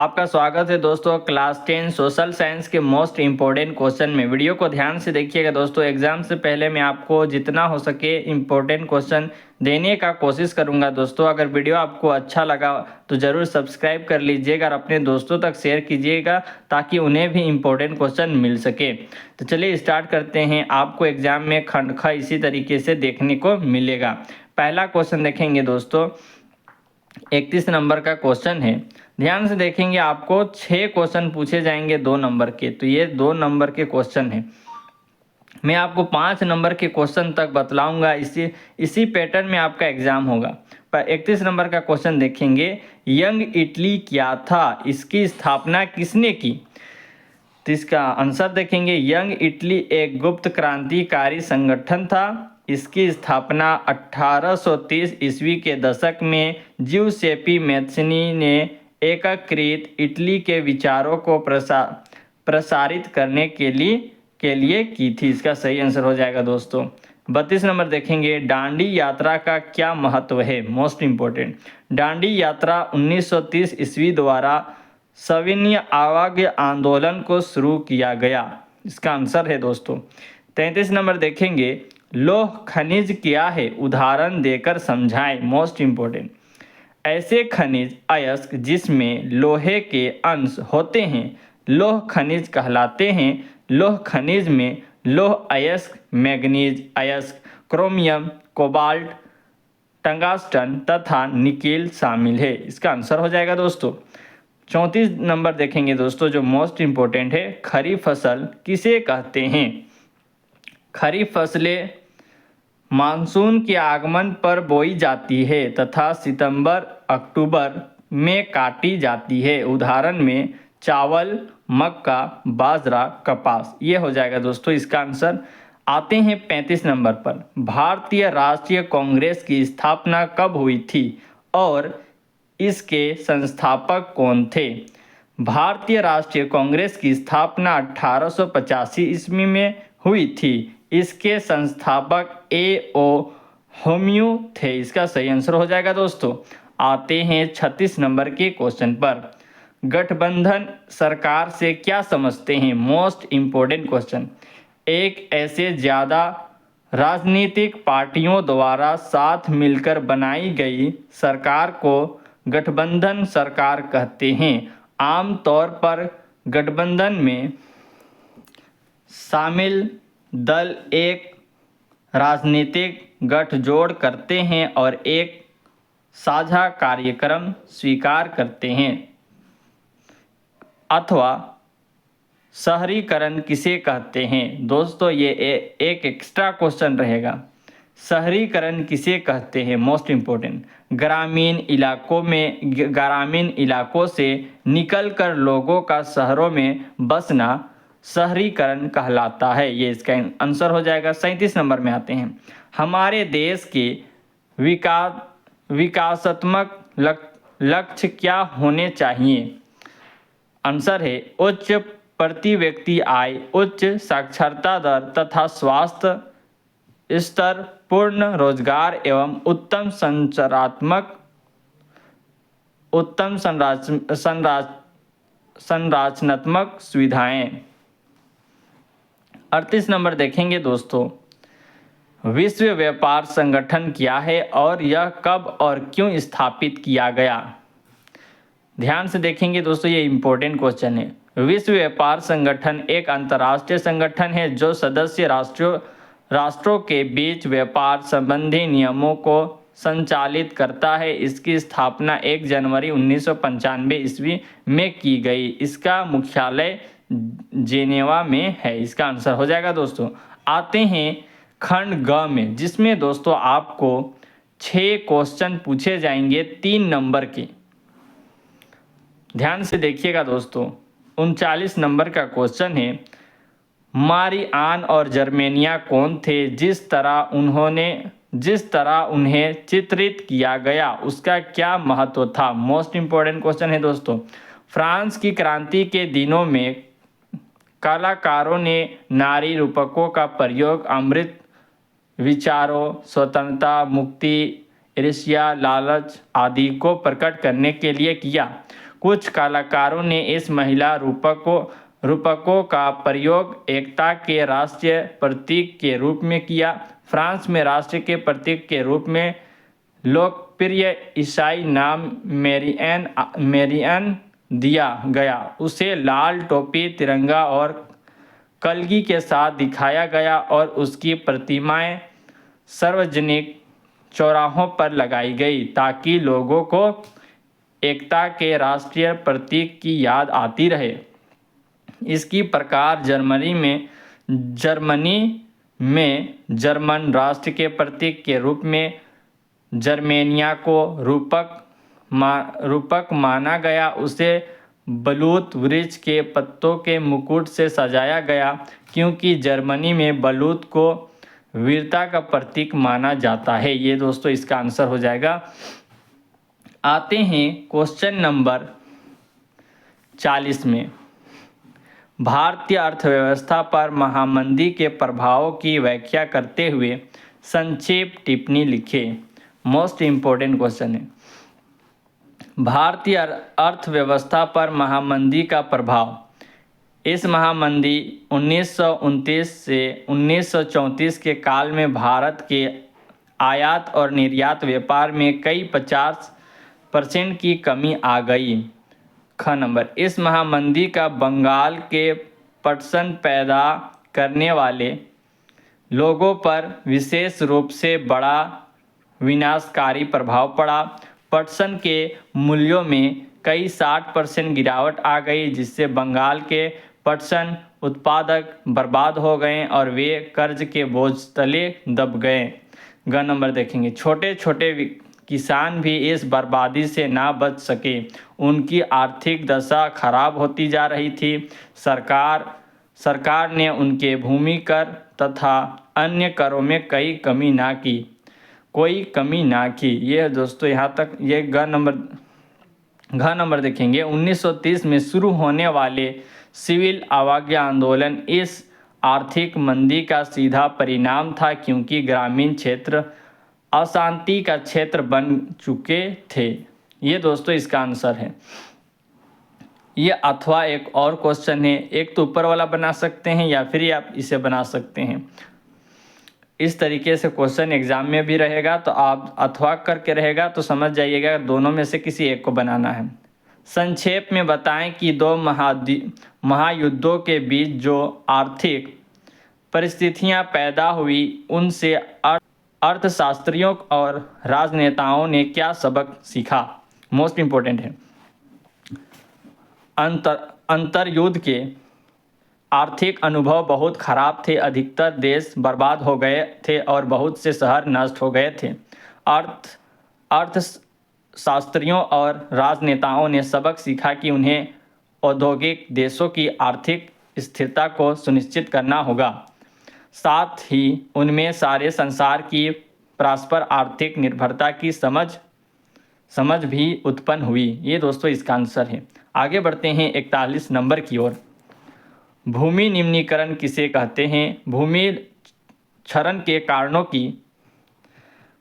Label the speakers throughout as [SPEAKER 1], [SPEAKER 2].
[SPEAKER 1] आपका स्वागत है दोस्तों क्लास 10 सोशल साइंस के मोस्ट इम्पोर्टेंट क्वेश्चन में। वीडियो को ध्यान से देखिएगा दोस्तों। एग्जाम से पहले मैं आपको जितना हो सके इम्पोर्टेंट क्वेश्चन देने का कोशिश करूंगा दोस्तों। अगर वीडियो आपको अच्छा लगा तो ज़रूर सब्सक्राइब कर लीजिएगा और अपने दोस्तों तक शेयर कीजिएगा ताकि उन्हें भी इम्पोर्टेंट क्वेश्चन मिल सके। तो चलिए स्टार्ट करते हैं। आपको एग्जाम में खंड ख इसी तरीके से देखने को मिलेगा। पहला क्वेश्चन देखेंगे दोस्तों, 31 नंबर का क्वेश्चन है। ध्यान से देखेंगे, आपको 6 क्वेश्चन पूछे जाएंगे 2 नंबर के। तो ये 2 नंबर के क्वेश्चन है। मैं आपको 5 नंबर के क्वेश्चन तक बतलाऊंगा। इसी पैटर्न में आपका एग्जाम होगा। पर 31 नंबर का क्वेश्चन देखेंगे, यंग इटली क्या था, इसकी स्थापना किसने की? तो इसका आंसर देखेंगे, यंग इटली एक गुप्त क्रांतिकारी संगठन था। इसकी स्थापना 1830 ईस्वी के दशक में जिउसेपी मैत्सनी ने एकीकृत इटली के विचारों को प्रसारित करने के लिए की थी। इसका सही आंसर हो जाएगा दोस्तों। 32 नंबर देखेंगे, दांडी यात्रा का क्या महत्व है? Most important. दांडी यात्रा 1930 ईस्वी द्वारा सविनय अवज्ञा आंदोलन को शुरू किया गया। इसका आंसर है दोस्तों। 33 नंबर देखेंगे, लौह खनिज क्या है, उदाहरण देकर समझाएं। Most important. ऐसे खनिज अयस्क जिसमें लोहे के अंश होते हैं लौह खनिज कहलाते हैं। लौह खनिज में लौह अयस्क, मैग्नीज अयस्क, क्रोमियम, कोबाल्ट, टंगस्टन तथा निकेल शामिल है। इसका आंसर हो जाएगा दोस्तों। 34 नंबर देखेंगे दोस्तों, जो मोस्ट इम्पोर्टेंट है, खरीफ फसल किसे कहते हैं? खरीफ फसलें मानसून के आगमन पर बोई जाती है तथा सितंबर अक्टूबर में काटी जाती है। उदाहरण में चावल, मक्का, बाजरा, कपास। ये हो जाएगा दोस्तों इसका आंसर। आते हैं 35 नंबर पर, भारतीय राष्ट्रीय कांग्रेस की स्थापना कब हुई थी और इसके संस्थापक कौन थे? भारतीय राष्ट्रीय कांग्रेस की स्थापना 1885 ईस्वी में हुई थी। इसके संस्थापक A.O. होम्यू थे। इसका सही आंसर हो जाएगा दोस्तों। आते हैं 36 नंबर के क्वेश्चन पर, गठबंधन सरकार से क्या समझते हैं? Most important question. एक ऐसे ज़्यादा राजनीतिक पार्टियों द्वारा साथ मिलकर बनाई गई सरकार को गठबंधन सरकार कहते हैं। आमतौर पर गठबंधन में शामिल दल एक राजनीतिक गठजोड़ करते हैं और एक साझा कार्यक्रम स्वीकार करते हैं। अथवा शहरीकरण किसे कहते हैं? दोस्तों ये एक एक्स्ट्रा क्वेश्चन रहेगा। शहरीकरण किसे कहते हैं? Most important. ग्रामीण इलाकों से निकलकर लोगों का शहरों में बसना शहरीकरण कहलाता है। ये इसका आंसर हो जाएगा। 37 नंबर में आते हैं, हमारे देश के विकासात्मक लक्ष्य क्या होने चाहिए? आंसर है उच्च प्रति व्यक्ति आय, उच्च साक्षरता दर तथा स्वास्थ्य स्तर, पूर्ण रोजगार एवं उत्तम संरचनात्मक सुविधाएं। 38 नंबर देखेंगे दोस्तों, विश्व व्यापार संगठन क्या है और यह कब और क्यों स्थापित किया गया? ध्यान से देखेंगे दोस्तों, ये इंपॉर्टेंट क्वेश्चन है। विश्व व्यापार संगठन एक अंतर्राष्ट्रीय संगठन है जो सदस्य राष्ट्रों के बीच व्यापार संबंधी नियमों को संचालित करता है। इसकी स्थापना 1 जनवरी 1995 ईस्वी में की गई। इसका मुख्यालय जेनेवा में है। इसका आंसर हो जाएगा दोस्तों। आते हैं खंड ग में, जिसमें दोस्तों आपको 6 क्वेश्चन पूछे जाएंगे 3 नंबर के। ध्यान से देखिएगा दोस्तों। 39 नंबर का क्वेश्चन है, मारी आन और जर्मेनिया कौन थे? जिस तरह उन्हें चित्रित किया गया उसका क्या महत्व था? मोस्ट इम्पोर्टेंट क्वेश्चन है दोस्तों। फ्रांस की क्रांति के दिनों में कलाकारों ने नारी रूपकों का प्रयोग अमृत विचारों, स्वतंत्रता, मुक्ति, ईर्ष्या, लालच आदि को प्रकट करने के लिए किया। कुछ कलाकारों ने इस महिला रूपकों का प्रयोग एकता के राष्ट्रीय प्रतीक के रूप में किया। फ्रांस में राष्ट्र के प्रतीक के रूप में लोकप्रिय ईसाई नाम मेरियन दिया गया। उसे लाल टोपी, तिरंगा और कलगी के साथ दिखाया गया और उसकी प्रतिमाएं सार्वजनिक चौराहों पर लगाई गई ताकि लोगों को एकता के राष्ट्रीय प्रतीक की याद आती रहे। इसकी प्रकार जर्मनी में जर्मन राष्ट्र के प्रतीक के रूप में जर्मेनिया को रूपक माना गया। उसे बलूत वृक्ष के पत्तों के मुकुट से सजाया गया क्योंकि जर्मनी में बलूत को वीरता का प्रतीक माना जाता है। ये दोस्तों इसका आंसर हो जाएगा। आते हैं क्वेश्चन नंबर 40 में। भारतीय अर्थव्यवस्था पर महामंदी के प्रभावों की व्याख्या करते हुए संक्षेप टिप्पणी लिखें। मोस्ट इम्पोर्टेंट क्वेश्चन है। भारतीय अर्थव्यवस्था पर महामंदी का प्रभाव। इस महामंदी 1929 से 1934 के काल में भारत के आयात और निर्यात व्यापार में कई 50% की कमी आ गई। ख नंबर, इस महामंदी का बंगाल के पटसन पैदा करने वाले लोगों पर विशेष रूप से बड़ा विनाशकारी प्रभाव पड़ा। पटसन के मूल्यों में कई 60% गिरावट आ गई जिससे बंगाल के पटसन उत्पादक बर्बाद हो गए और वे कर्ज के बोझ तले दब गए। ग नंबर देखेंगे, छोटे छोटे किसान भी इस बर्बादी से ना बच सके। उनकी आर्थिक दशा खराब होती जा रही थी। सरकार ने उनके भूमि कर तथा अन्य करों में कोई कमी ना की। ये दोस्तों यहाँ तक। ये घ नंबर देखेंगे, 1930 में शुरू होने वाले सिविल अवज्ञा आंदोलन इस आर्थिक मंदी का सीधा परिणाम था क्योंकि ग्रामीण क्षेत्र अशांति का क्षेत्र बन चुके थे। ये दोस्तों इसका आंसर है। ये अथवा एक और क्वेश्चन है, एक तो ऊपर वाला बना सकते हैं या फिर आप इसे बना सकते हैं। इस तरीके से क्वेश्चन एग्जाम में भी रहेगा तो आप अथवा करके रहेगा तो समझ जाइएगा दोनों में से किसी एक को बनाना है। संक्षेप में बताएं कि दो महायुद्धों के बीच जो आर्थिक परिस्थितियां पैदा हुई उनसे अर्थशास्त्रियों और राजनेताओं ने क्या सबक सीखा। मोस्ट इम्पोर्टेंट है। अंतर्युद्ध के आर्थिक अनुभव बहुत खराब थे। अधिकतर देश बर्बाद हो गए थे और बहुत से शहर नष्ट हो गए थे। अर्थशास्त्रियों और राजनेताओं ने सबक सीखा कि उन्हें औद्योगिक देशों की आर्थिक स्थिरता को सुनिश्चित करना होगा। साथ ही उनमें सारे संसार की परस्पर आर्थिक निर्भरता की समझ भी उत्पन्न हुई। ये दोस्तों इसका आंसर है। आगे बढ़ते हैं 41 नंबर की ओर। भूमि निम्नीकरण किसे कहते हैं? भूमि क्षरण के कारणों की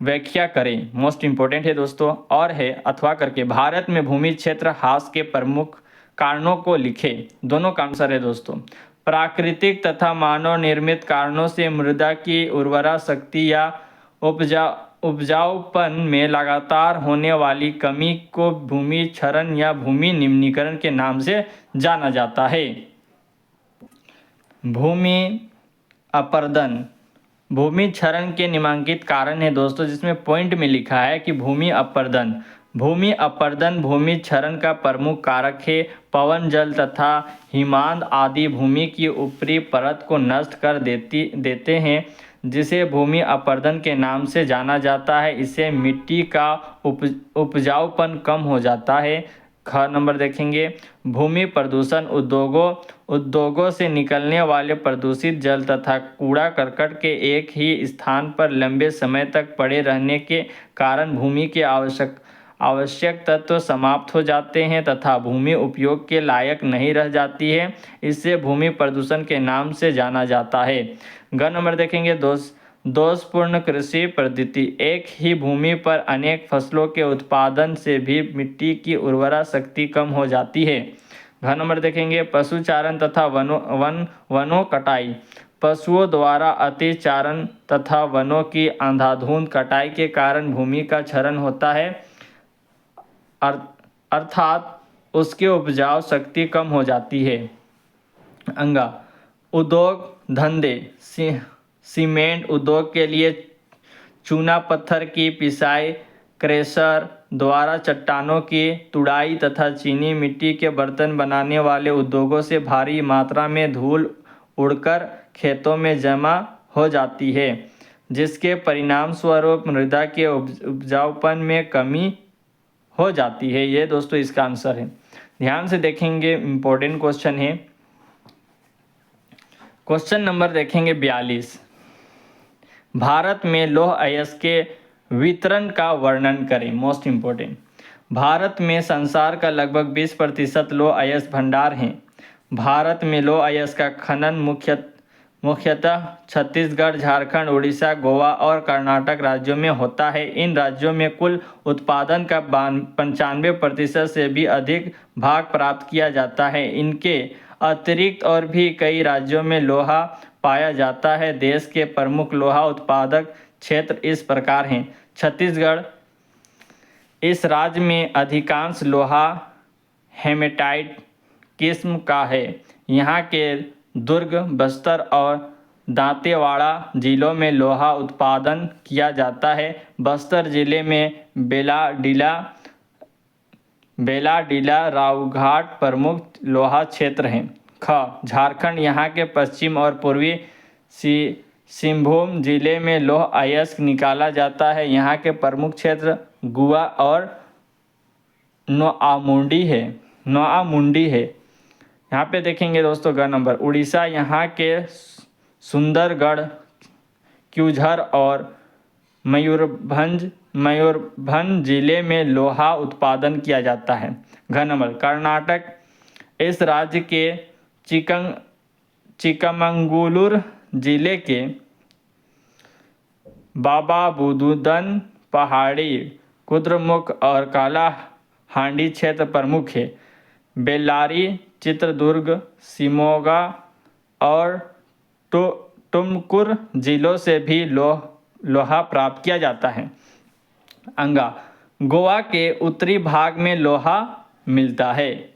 [SPEAKER 1] व्याख्या करें। मोस्ट इम्पोर्टेंट है दोस्तों। और है अथवा करके, भारत में भूमि क्षेत्र ह्रास के प्रमुख कारणों को लिखें। दोनों का आंसर है दोस्तों। प्राकृतिक तथा मानव निर्मित कारणों से मृदा की उर्वरा शक्ति या उपजाऊपन में लगातार होने वाली कमी को भूमि क्षरण या भूमि निम्नीकरण के नाम से जाना जाता है। भूमि अपरदन भूमि क्षरण के निम्नलिखित कारण है दोस्तों, जिसमें पॉइंट में लिखा है कि भूमि अपरदन भूमि क्षरण का प्रमुख कारक है। पवन, जल तथा हिमांद आदि भूमि की ऊपरी परत को नष्ट कर देते हैं जिसे भूमि अपरदन के नाम से जाना जाता है। इससे मिट्टी का उपजाऊपन कम हो जाता है। ख नंबर देखेंगे, भूमि प्रदूषण उद्योगों से निकलने वाले प्रदूषित जल तथा कूड़ा करकट के एक ही स्थान पर लंबे समय तक पड़े रहने के कारण भूमि के आवश्यक तत्व समाप्त हो जाते हैं तथा भूमि उपयोग के लायक नहीं रह जाती है। इससे भूमि प्रदूषण के नाम से जाना जाता है। ग नंबर देखेंगे, दोषपूर्ण कृषि पद्धति, एक ही भूमि पर अनेक फसलों के उत्पादन से भी मिट्टी की उर्वरा शक्ति कम हो जाती है। घ नंबर देखेंगे पशुचारण तथा वनों कटाई, पशुओं द्वारा अतिचारण तथा वनों की अंधाधुंध कटाई के कारण भूमि का क्षरण होता है, अर्थात उसकी उपजाऊ शक्ति कम हो जाती है। अंगा उद्योग धंधे, सीमेंट उद्योग के लिए चूना पत्थर की पिसाई क्रेशर द्वारा चट्टानों की तुड़ाई तथा चीनी मिट्टी के बर्तन बनाने वाले उद्योगों से भारी मात्रा में धूल उड़कर खेतों में जमा हो जाती है, जिसके परिणाम स्वरूप मृदा के उपजाऊपन में कमी हो जाती है। ये दोस्तों इसका आंसर है। ध्यान से देखेंगे, इम्पोर्टेंट क्वेश्चन है। क्वेश्चन नंबर देखेंगे 42। भारत में लौह अयस्क के वितरण का वर्णन करें। मोस्ट इम्पोर्टेंट, भारत में संसार का लगभग 20% लौह अयस्क भंडार हैं। भारत में लौह अयस्क का खनन मुख्यतः छत्तीसगढ़, झारखंड, उड़ीसा, गोवा और कर्नाटक राज्यों में होता है। इन राज्यों में कुल उत्पादन का 95% से भी अधिक भाग प्राप्त किया जाता है। इनके अतिरिक्त और भी कई राज्यों में लोहा पाया जाता है। देश के प्रमुख लोहा उत्पादक क्षेत्र इस प्रकार हैं। छत्तीसगढ़, इस राज्य में अधिकांश लोहा हेमेटाइट किस्म का है। यहाँ के दुर्ग, बस्तर और दांतेवाड़ा जिलों में लोहा उत्पादन किया जाता है। बस्तर जिले में बेलाडीला रावघाट प्रमुख लोहा क्षेत्र हैं। ख झारखंड, यहाँ के पश्चिम और पूर्वी सिंहभूम जिले में लौह अयस्क निकाला जाता है। यहाँ के प्रमुख क्षेत्र गुआ और नोआमुंडी है। यहाँ पे देखेंगे दोस्तों ग नंबर। उड़ीसा, यहाँ के सुंदरगढ़, क्यूझर और मयूरभंज जिले में लोहा उत्पादन किया जाता है। घ नंबर कर्नाटक, इस राज्य के चिकमंगलुरु जिले के बाबा बुदन पहाड़ी, कुद्रेमुख और काला हांडी क्षेत्र प्रमुख है। बेल्लारी, चित्रदुर्ग, शिमोगा और तुमकुर जिलों से भी लोहा प्राप्त किया जाता है। अंगा, गोवा के उत्तरी भाग में लोहा मिलता है।